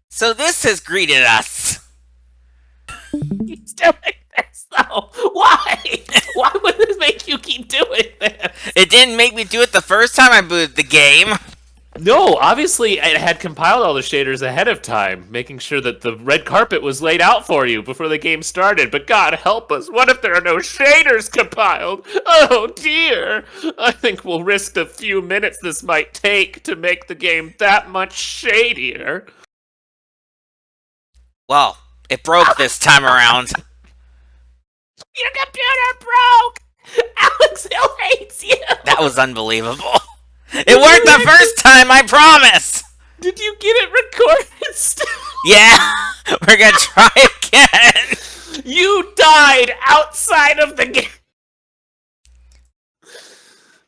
So this has greeted us. He's doing this, though. Why? Why would this make you keep doing this? It didn't make me do it the first time I booted the game. No, obviously it had compiled all the shaders ahead of time, making sure that the red carpet was laid out for you before the game started. But God help us, what if there are no shaders compiled? Oh dear! I think we'll risk the few minutes this might take to make the game that much shadier. Well, it broke this time around. Your computer broke! Alex Hill hates you! That was unbelievable. It worked the first time, I promise! Did you get it recorded still? Yeah, we're gonna try again. You died outside of the game!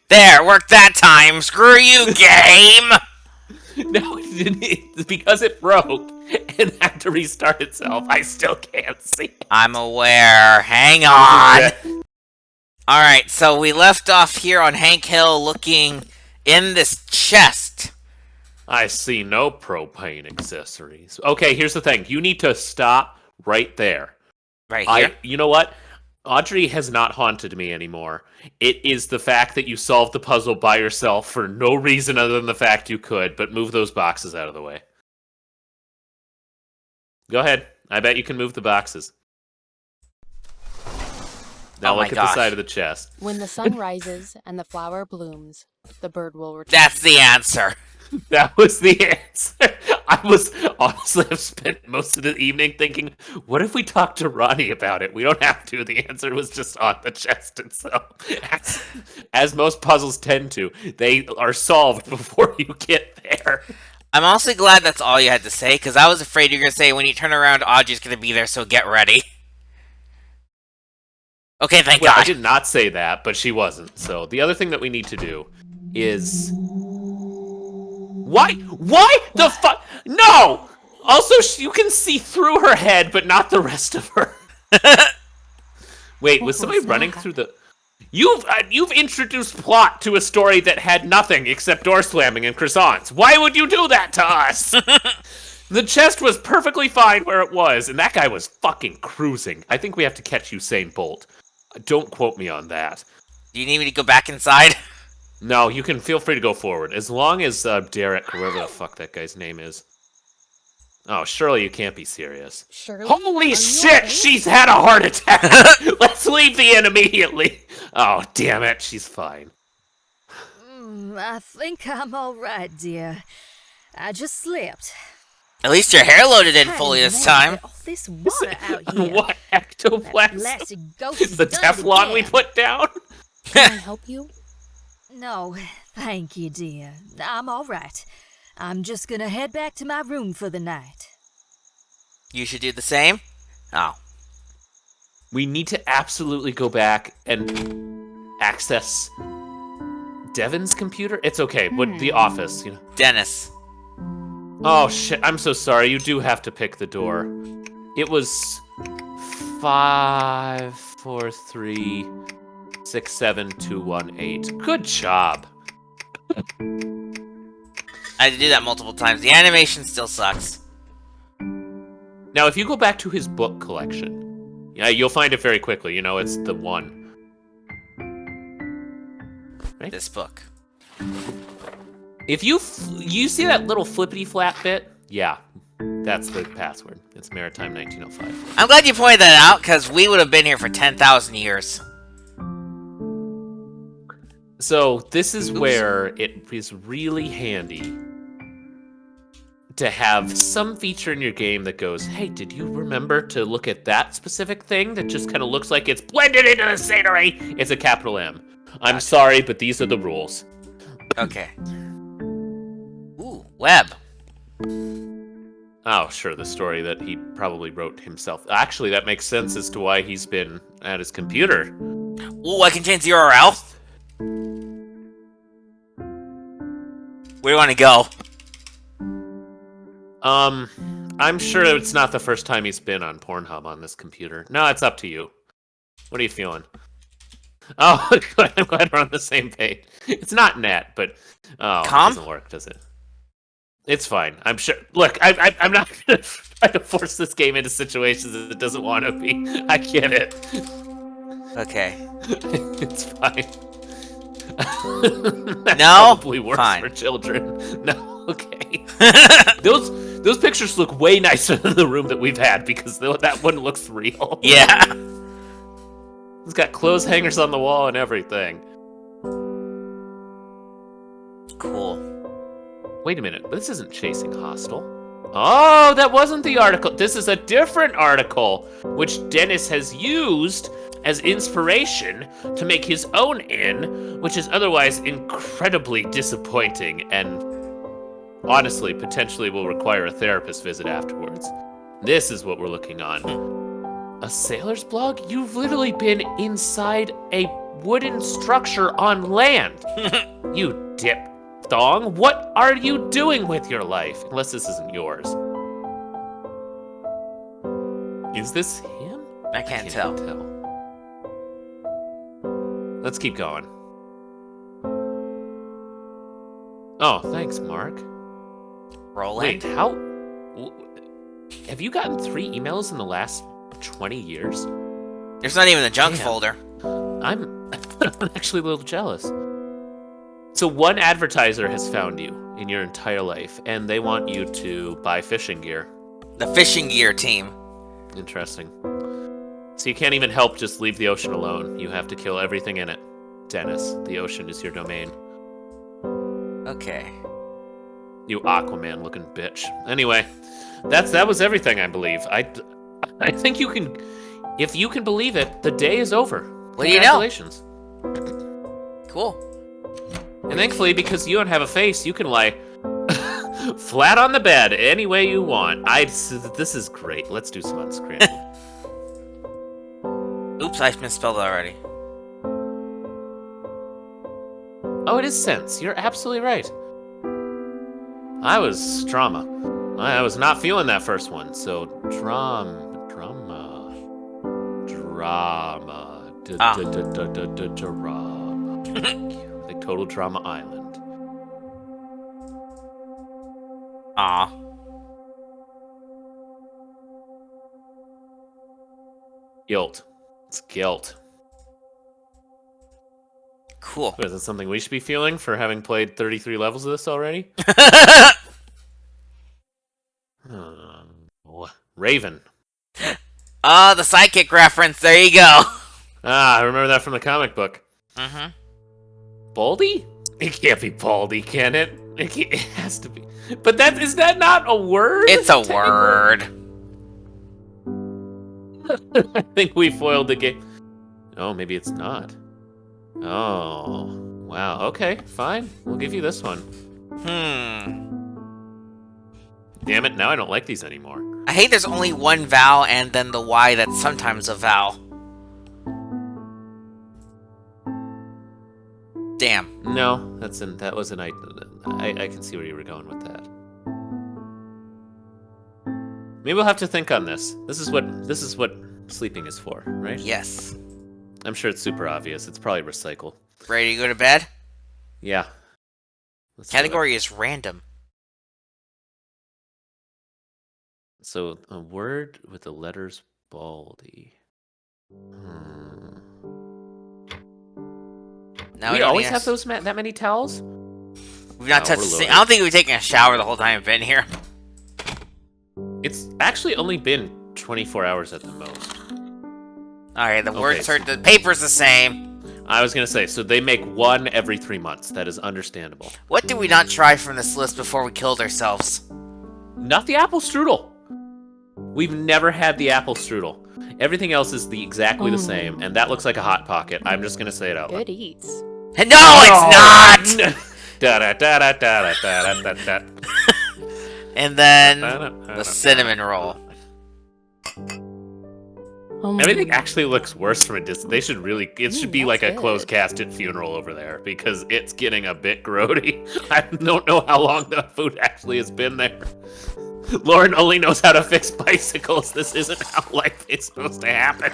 There, worked that time. Screw you, game! No, it didn't. It's because it broke and had to restart itself. I still can't see. I'm aware. Hang on. Alright, so we left off here on Hank Hill looking in this chest. I see no propane accessories. Okay, here's the thing. You need to stop right there. Right here? You know what? Audrey has not haunted me anymore. It is the fact that you solved the puzzle by yourself for no reason other than the fact you could, but move those boxes out of the way. Go ahead. I bet you can move the boxes. Now look at the side of the chest. When the sun rises and the flower blooms, the bird will return. That's the answer. That was the answer. I was honestly, I've spent most of the evening thinking, what if we talk to Ronnie about it? We don't have to. The answer was just on the chest itself. As most puzzles tend to, they are solved before you get there. I'm also glad that's all you had to say, because I was afraid you were going to say, when you turn around, Audrey's going to be there, so get ready. Okay, thank Well, God. I did not say that, but she wasn't. So the other thing that we need to do is... Why the fuck? No! Also, you can see through her head, but not the rest of her. Wait, was somebody running through the... You've introduced plot to a story that had nothing except door slamming and croissants. Why would you do that to us? The chest was perfectly fine where it was, and that guy was fucking cruising. I think we have to catch Usain Bolt. Don't quote me on that. Do you need me to go back inside? No, you can feel free to go forward. As long as Derek, whoever the fuck that guy's name is. Oh, surely you can't be serious. Shirley, Holy shit, she's had a heart attack! Let's leave the inn immediately! Oh, damn it, she's fine. I think I'm all right, dear. I just slipped. At least your hair loaded in fully this time. All this water out here. What ectoplasm? Blasted ghost Is the has done it Teflon we again. put down? can I help you? No, thank you, dear. I'm all right. I'm just gonna head back to my room for the night. You should do the same? Oh. We need to absolutely go back and access Devin's computer? It's okay, but the office, you know. Dennis. Oh shit, I'm so sorry. You do have to pick the door. It was 5, 4, 3, 6, 7, 2, 1, 8. Good job. I had to do that multiple times. The animation still sucks. Now, if you go back to his book collection, yeah, you'll find it very quickly. You know, it's the one. Right? This book. If you see that little flippity flap bit, yeah, that's the password. It's Maritime 1905. I'm glad you pointed that out, because we would have been here for 10,000 years. So this is where it is really handy to have some feature in your game that goes, hey, did you remember to look at that specific thing that just kind of looks like it's blended into the scenery? It's a capital M. I'm sorry, but these are the rules. Okay. Ooh, web. Oh, sure, the story that he probably wrote himself. Actually, that makes sense as to why he's been at his computer. Ooh, I can change the URL. Where do you want to go? I'm sure it's not the first time he's been on Pornhub on this computer. No, it's up to you. What are you feeling? Oh, good. I'm glad we're on the same page. It's not net, but... Oh, Com? it doesn't work, does it? It's fine. I'm sure. Look, I'm not gonna try to force this game into situations that it doesn't want to be. I get it. Okay. It's fine. That's No? probably worse Fine. for children. No, okay. Those pictures look way nicer than the room that we've had because that one looks real. Yeah. It's got clothes hangers on the wall and everything. Cool. Wait a minute, this isn't Chasing Hostel. Oh, that wasn't the article. This is a different article, which Dennis has used as inspiration to make his own inn, which is otherwise incredibly disappointing and honestly potentially will require a therapist visit afterwards. This is what we're looking on. A sailor's blog? You've literally been inside a wooden structure on land. You dip-dong. What are you doing with your life? Unless this isn't yours. Is this him? I can't tell. Let's keep going. Oh, thanks, Mark. Roland. Wait, how... Have you gotten 3 emails in the last 20 years? There's not even a junk Damn. folder. I'm actually a little jealous. So one advertiser has found you in your entire life, and they want you to buy fishing gear. The fishing gear team. Interesting. So you can't even help just leave the ocean alone. You have to kill everything in it. Dennis, the ocean is your domain. Okay. You Aquaman-looking bitch. Anyway, that was everything, I believe. I think you can... If you can believe it, the day is over. What do you know? Congratulations. Cool. And thankfully, because you don't have a face, you can lie flat on the bed any way you want. This is great. Let's do some unscrambling. Oops, I misspelled it already. Oh, it is sense. You're absolutely right. I was drama. I was not feeling that first one, so drama. Drama. Like Total Drama Island. Aw. Guilt. It's guilt. Cool. Is it something we should be feeling for having played 33 levels of this already? Raven. The psychic reference. There you go. Ah, I remember that from the comic book. Mm-hmm. Baldy? It can't be Baldy, can it? It has to be. But is that not a word? It's a word. I think we foiled the game. Oh, maybe it's not. Oh, wow. Okay, fine. We'll give you this one. Damn it, now I don't like these anymore. I hate there's only one vowel and then the Y that's sometimes a vowel. Damn. No, that was an I can see where you were going with that. Maybe we'll have to think on this. This is what sleeping is for, right? Yes. I'm sure it's super obvious. It's probably recycle. Ready to go to bed? Yeah. Let's do it. Category is random. So a word with the letters baldy. Now We don't always need have us- those that many towels? We've not No, touched we're the loaded. sink. I don't think we've taken a shower the whole time we've been here. It's actually only been 24 hours at the most. Alright, the Okay, words so- are the paper's the same. I was gonna say, so they make one every 3 months. That is understandable. What did we not try from this list before we killed ourselves? Not the apple strudel. We've never had the apple strudel. Everything else is exactly the same, and that looks like a hot pocket. I'm just gonna say it out loud. Good eats. No, it's not! Da da da da da da da da. And then the cinnamon roll. Everything actually looks worse from a distance. They should really. It should be like a that's closed casket funeral over there because it's getting a bit grody. I don't know how long the food actually has been there. Lauren only knows how to fix bicycles. This isn't how life is supposed to happen.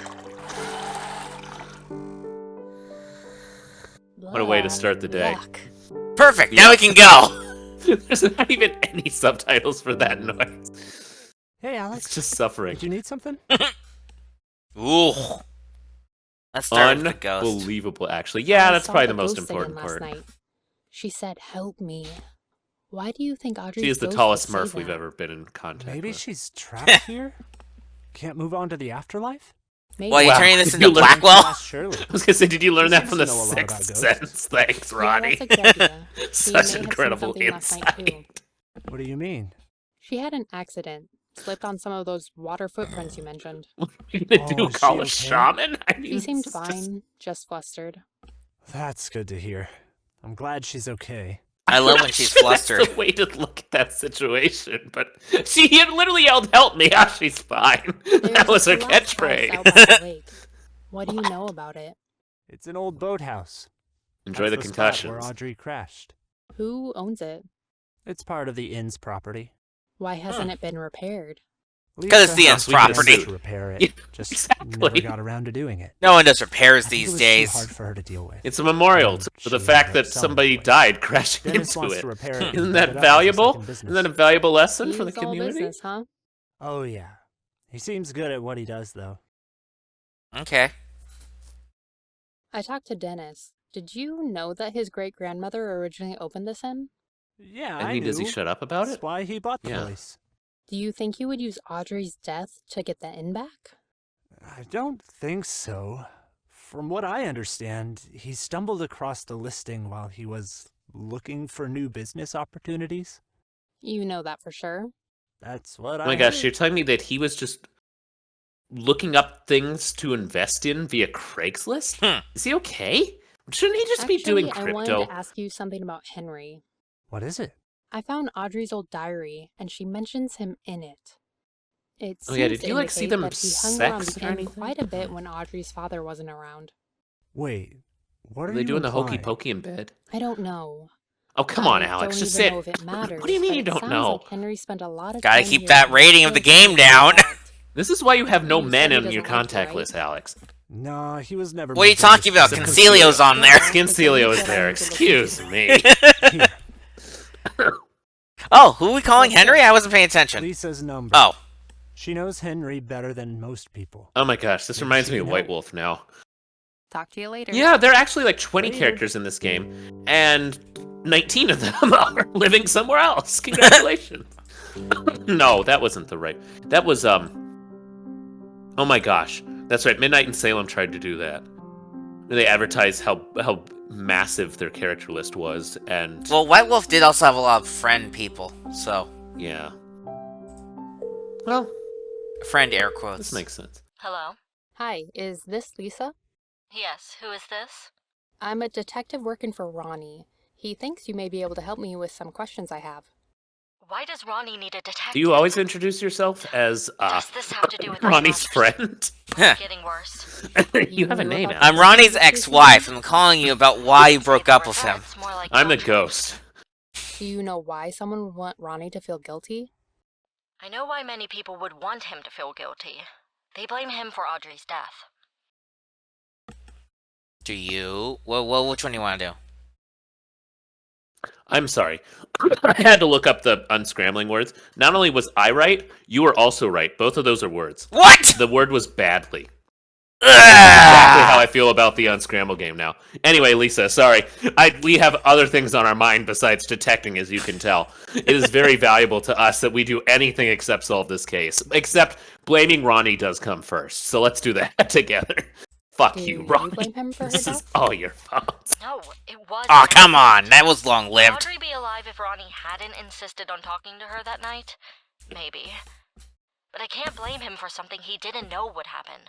What a way to start the day. Yuck. Perfect, now we can go! There's not even any subtitles for that noise. Hey, It's Alex. just suffering. Did you need something? Ooh. Let's start with the ghost. Unbelievable, actually. Yeah, I that's saw probably the the most ghost again important last part. night. She said, "Help me." Why do you think Audrey's She is the ghost tallest would say Smurf we've that? ever been in contact Maybe with. she's trapped here? Can't move on to the afterlife? Maybe. Well, you Wow. turning this You into learned- Blackwell? Ask Shirley. I was gonna say, did you learn She that seems from to the know a lot about Sixth ghosts. Sense? Thanks, Yeah, Ronnie. that's a good idea. She may Such have seen incredible something last night, too. insight. What do you mean? She had an accident. Slipped on some of those water footprints you mentioned. What are you gonna do? Oh, is Call a she okay? shaman? I mean, She seemed it's just- fine, just flustered. That's good to hear. I'm glad she's okay. I love when she's That's flustered. the way to look at that situation, but she had literally yelled, "Help me!" Ah, she's fine. That There's was her a collapsed house catchphrase. out by the lake. What do you know about it? It's an old boathouse. Enjoy That's the spot concussions. where Audrey crashed. Who owns it? It's part of the inn's property. Why hasn't it been repaired? 'Cause it's the Lisa inn's had plans property. to repair it. Yeah, Just exactly. never got around to doing it. No one does repairs I think these it was days. Too hard for her to deal with. It's a memorial And to she the fact ended up that selling somebody the place. died crashing Dennis into wants it. to repair it. Isn't and that put it up as a valuable? second business. Isn't that a valuable lesson for the He's all community? business, huh? Oh yeah. He seems good at what he does, though. Okay. I talked to Dennis. Did you know that his great-grandmother originally opened this inn? Yeah, I I mean, knew. does he shut up about That's it? why he bought the Yeah. place. Do you think you would use Audrey's death to get the inn back? I don't think so. From what I understand, he stumbled across the listing while he was looking for new business opportunities. You know that for sure. That's what Oh my I gosh, heard. you're telling me that he was just looking up things to invest in via Craigslist? Is he okay? Shouldn't he just be doing Actually, I wanted crypto? to ask you something about Henry. What is it? I found Audrey's old diary, and she mentions him in it. It Oh, yeah, seems did to you, like, see indicate them that he hung around sex the or inn anything? quite a bit when Audrey's father wasn't around. Wait, what are Are they you doing the hokey implying? pokey in bed? I don't know. Oh, come on, I Alex, don't just even sit. know if it matters, What do you mean but you it don't sounds know? Like Henry spent a lot of Gotta time keep here that and rating of the still game wasn't down. involved. This is why you have no You men said he in your doesn't like you, contact right? list, Alex. No, he was never. What are you my talking about? biggest Concilio's on there. Skincelio is there, excuse me. Here, Oh, who are we calling Henry? I wasn't paying attention. Lisa's number. Oh. She knows Henry better than most people. Oh my gosh, this Maybe reminds she me of can White help. Wolf now. Talk to you later. Yeah, there are actually like 20 Later. characters in this game, and 19 of them are living somewhere else. Congratulations. No, that wasn't the right. That was oh my gosh. That's right. Midnight in Salem tried to do that. They advertised how massive their character list was, and Well, White Wolf did also have a lot of friend people, so yeah. Well, friend air quotes. this makes sense. Hello? Hi, is this Lisa? Yes, who is this? I'm a detective working for Ronnie. He thinks you may be able to help me with some questions I have. Why does Ronnie need a detective? Do you always introduce yourself as Does this have to do with Ronnie's these friend? monsters? Getting worse. You have a knew name, about Alex. I'm Ronnie's ex-wife, and I'm calling you about why you broke up with him. It's more like I'm the guilt. ghost. Do you know why someone would want Ronnie to feel guilty? I know why many people would want him to feel guilty. They blame him for Audrey's death. Do you? Well, which one do you want to do? I'm sorry. I had to look up the unscrambling words. Not only was I right, you were also right. Both of those are words. What? The word was badly. Exactly how Ugh! I feel about the unscramble game now. Anyway, Lisa, sorry. We have other things on our mind besides detecting, as you can tell. It is very valuable to us that we do anything except solve this case. Except blaming Ronnie does come first. So let's do that together. Fuck Do you, you Ronnie. blame him for her This is death? all your fault. No, it wasn't. Oh, come on. That was Would long-lived. Audrey be alive if Ronnie hadn't insisted on talking to her that night? Maybe. But I can't blame him for something he didn't know would happen.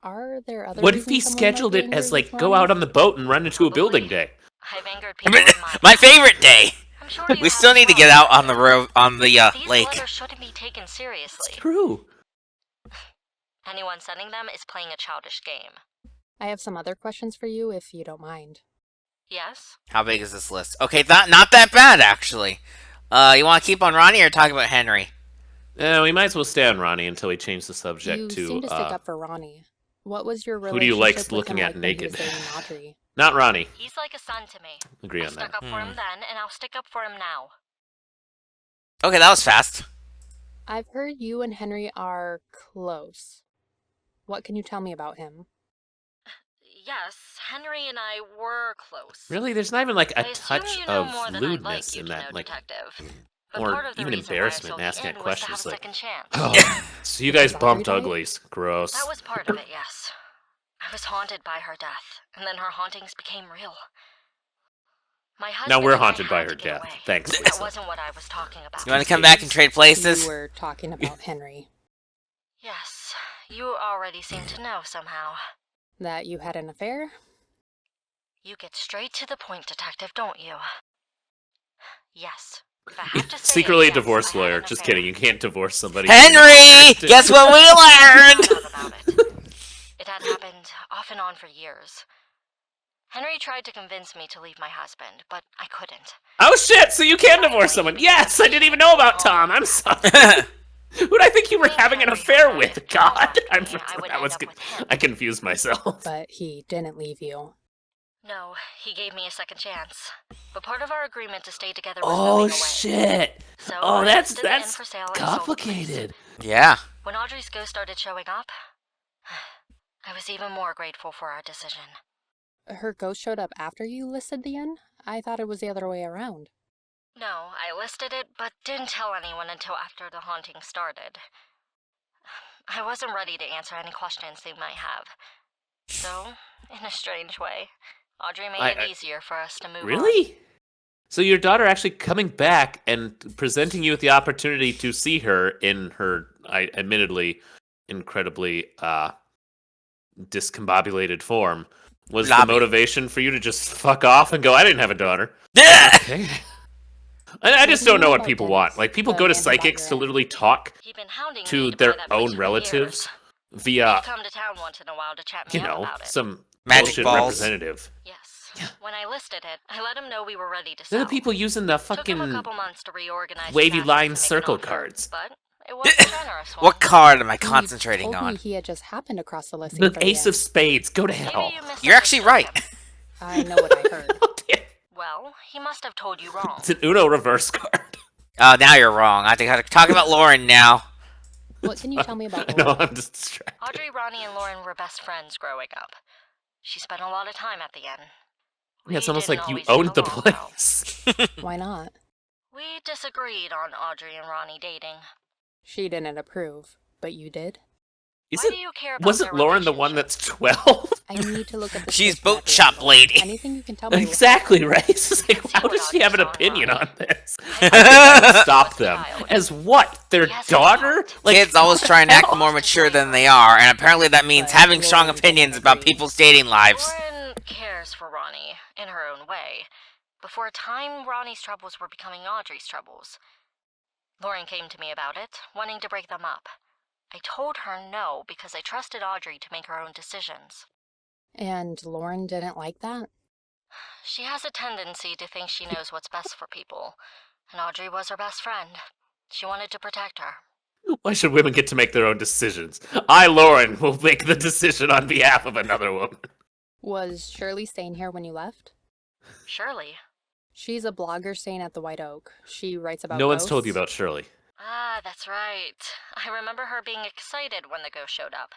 Are there other What if he reasons someone might scheduled be it angry as, like, with go Ronnie? out on the boat and run into a Probably. building day? I've angered people in my My favorite day. I'm sure you We have still as need to well. get out on the road on the These lake. letters shouldn't be taken seriously. True. Anyone sending them is playing a childish game. I have some other questions for you if you don't mind. Yes? How big is this list? Okay, not that bad actually. You want to keep on Ronnie or talk about Henry? We might as well stay on Ronnie until we change the subject You to seem to stick up for Ronnie. What was your relationship who do you like with looking him at like when he naked? was dating Audrey? not Ronnie. He's like a son to me. Agree I on stuck that. up for him then, and I'll stick up for him now. Okay, that was fast. I've heard you and Henry are close. What can you tell me about him? Yes, Henry and I were close. Really? There's not even like a I assume touch you know of more than I'd lewdness like you in to that, know, like, Detective. But or part of the even reason embarrassment why I in asking filled that you in was to question. have It's a like, second chance. oh, so you guys Because bumped Audrey died? uglies. Gross. That was part of it, yes. I was haunted by her death, and then her hauntings became real. My husband Now we're and I haunted by had her to get death. away. Thanks, That Lisa. wasn't what I was talking about. You want to come back and trade places? You were talking about Henry. Yes, you already seem to know somehow. That you had an affair? You get straight to the point, Detective, don't you? Yes. If I have to say Secretly it, a yes, divorce I had lawyer. an Just affair. kidding. You can't divorce somebody. Henry! Guess what we I learned? found out about it. It had happened off and on for years. Henry tried to convince me to leave my husband, but I couldn't. Oh shit! So you can divorce someone? Yes, I didn't even know about Tom. I'm sorry. Who'd I think you were having an affair with? God, I confused myself. But he didn't leave you. No, he gave me a second chance. But part of our agreement to stay together was Oh moving away. shit! So Oh, I that's listed it in for sale and sold the place. complicated. Yeah. When Audrey's ghost started showing up, I was even more grateful for our decision. Her ghost showed up after you listed the inn? I thought it was the other way around. No, I listed it, but didn't tell anyone until after the haunting started. I wasn't ready to answer any questions they might have. So, in a strange way, Audrey made it easier for us to move on. Really? So your daughter actually coming back and presenting you with the opportunity to see her in her, admittedly, incredibly discombobulated form was the motivation for you to just fuck off and go, I didn't have a daughter. Okay. I just don't know what people want. Like, people go to psychics to literally talk He'd been hounding me to buy their that place own for relatives years. via, He'd come to town once in a while to chat me you up know, about it. some Magic bullshit balls. representative. Yes. When I listed it, I let him know we were ready to They're sell. the people using the Took him a fucking couple months to reorganize wavy his assets line to make an circle offer, cards. But it was a generous one. What card am I He concentrating told on? me he had just happened across the listing The for the ace inn. of spades. Go to Maybe hell. you You're actually misunderstood right. him. I know what I heard. Oh, damn. Well, he must have told you wrong. It's an Uno reverse card. Oh, now you're wrong. I think I have to talk about Lauren now. What can you tell me about No, Laura? I'm just distracted. Audrey, Ronnie, and Lauren were best friends growing up. She spent a lot of time at the inn. Yeah, it's We almost didn't like you always owned get the along well. place. Why not? We disagreed on Audrey and Ronnie dating. She didn't approve, but you did? Why do you care about Wasn't their Lauren the one relationship? that's 12? I need to look at the She's sketch boat map shop angle. lady. Anything you can tell me will Exactly, right? It's just like, See how what does she have an Audrey saw opinion online. on this? I I think I would was stop them. wild. As what? Their Yes, daughter? Like, Kids always try and act more mature than they are, and apparently that means But having strong Lauren opinions doesn't about agree. people's dating lives. Lauren cares for Ronnie in her own way. But for a time, Ronnie's troubles were becoming Audrey's troubles. Lauren came to me about it, wanting to break them up. I told her no because I trusted Audrey to make her own decisions. And Lauren didn't like that? She has a tendency to think she knows what's best for people, and Audrey was her best friend. She wanted to protect her. why should women get to make their own decisions? I, Lauren, will make the decision on behalf of another woman. Was Shirley staying here when you left? Shirley. She's a blogger staying at the White Oak. She writes about No one's told you ghosts. about Shirley. Ah, that's right. I remember her being excited when the ghost showed up.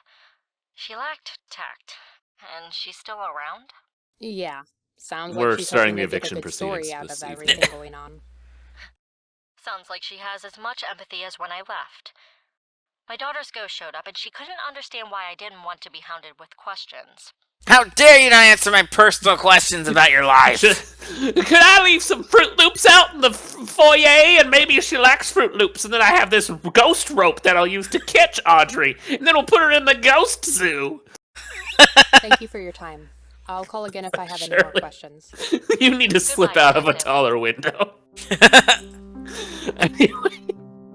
She lacked tact. And she's still around? Yeah. Sounds We're like she's starting hoping the to get a eviction good story proceedings out this of evening. everything going on. Sounds like she has as much empathy as when I left. My daughter's ghost showed up and she couldn't understand why I didn't want to be hounded with questions. How dare you not answer my personal questions about your life? Could I leave some Fruit Loops out in the foyer, and maybe she lacks Fruit Loops, and then I have this ghost rope that I'll use to catch Audrey, and then we'll put her in the ghost zoo. Thank you for your time. I'll call again if I have any more Shirley. questions. You need to slip Goodbye, out of a Detective. taller window. Anyway.